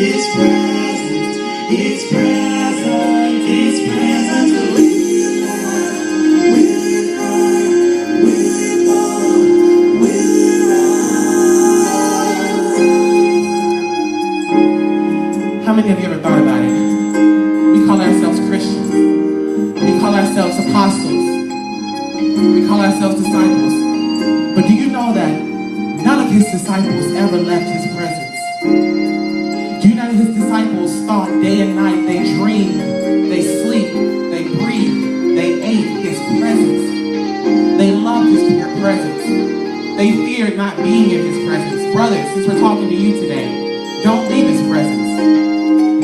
His presence, His presence, His presence. Will you come? Will you fall? Will you rise? How many of you ever thought about it? We call ourselves Christians. We call ourselves apostles. We call ourselves disciples. But do you know that none of his disciples ever left his presence? Do you know that his disciples thought day and night, they dreamed, they sleep, they breathed, they ate his presence. They loved his pure presence. They feared not being in his presence. Brothers, since we're talking to you today, don't leave his presence.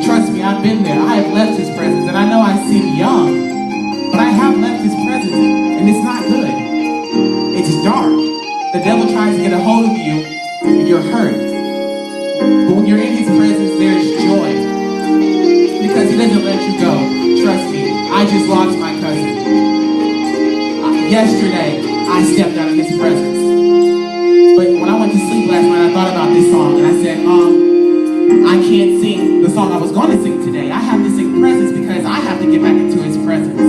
Trust me, I've been there. I have left his presence, and I know I seem young, but I have left his presence, and it's not good. It's dark. The devil tries to get a hold of you, and you're hurt. But when you're in his presence, there's joy, because he doesn't let you go. Trust me, I just lost my cousin. Yesterday, I stepped out of his presence. But when I went to sleep last night, I thought about this song, and I said, I can't sing the song I was going to sing today. I have to sing presence because I have to get back into his presence.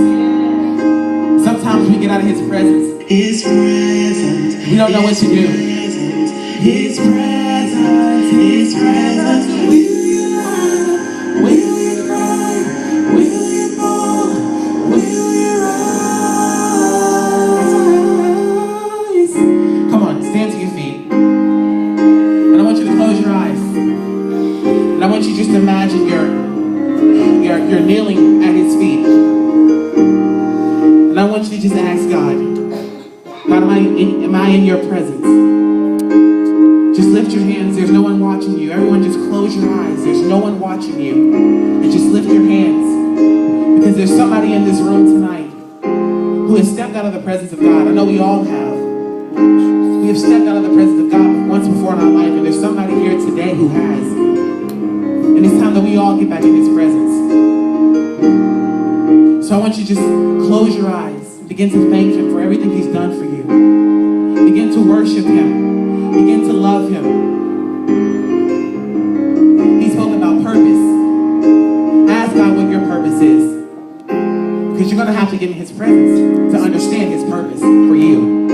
Sometimes we get out of his presence. His presence. We don't know what to do. His presence. His presence. Will you laugh? Will you cry? Will you fall? Will you rise? Come on, stand to your feet. And I want you to close your eyes. And I want you just to imagine you're kneeling at his feet. And I want you to just ask God, God, am I in your presence? Just lift your hands. There's no one watching you. Everyone just close your eyes. There's no one watching you. And just lift your hands. Because there's somebody in this room tonight who has stepped out of the presence of God. I know we all have. We have stepped out of the presence of God once before in our life. And there's somebody here today who has. And it's time that we all get back in his presence. So I want you to just close your eyes. Begin to thank him for everything he's done for you. Begin to worship him. Begin to love him. He spoke about purpose. Ask God what your purpose is. Because you're going to have to get in his presence to understand his purpose for you.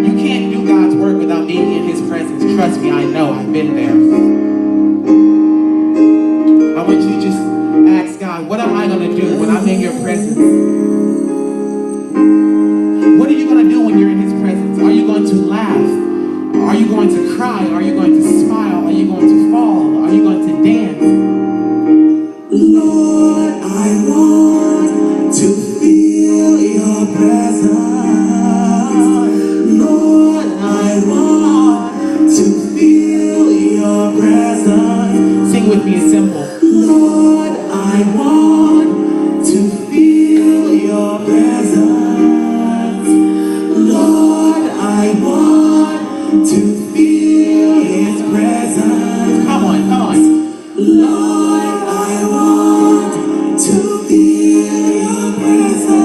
You can't do God's work without being in his presence. Trust me, I know. I've been there. I want you to just ask God, what am I going to do when I'm in your presence? What are you going to do when you're in his presence? Are you going to laugh? Are you going to cry? Are you going to smile? Are you going to fall? Are you going to dance? Lord, I want to feel your presence. Lord, I want to feel your presence. Sing with me, it's simple. Lord, I want to feel your presence. Lord, I want to feel his presence. Come on, come on. Lord, I want to feel your presence.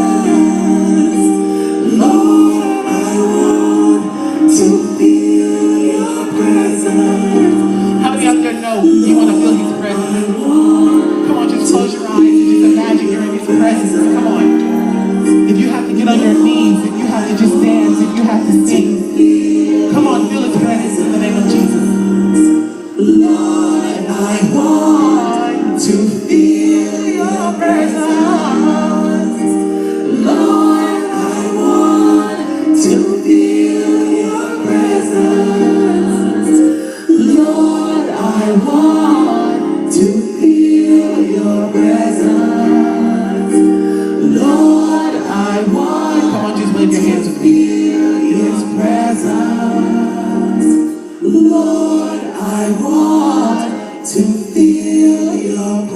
Lord, I want to feel your presence. How many out there know you want to feel his presence? Come on, just close your eyes and just imagine you're in his presence. Come on. If you have to get on your knees, if you have to just dance, if you have to sing, come on, feel his presence in the name of Jesus. Lord, I want to feel your presence. Lord, I want to feel your presence. Lord, I want to feel your presence. Lord, I want. Come on, just wave your hands with me. His presence. Lord, I want to feel your presence.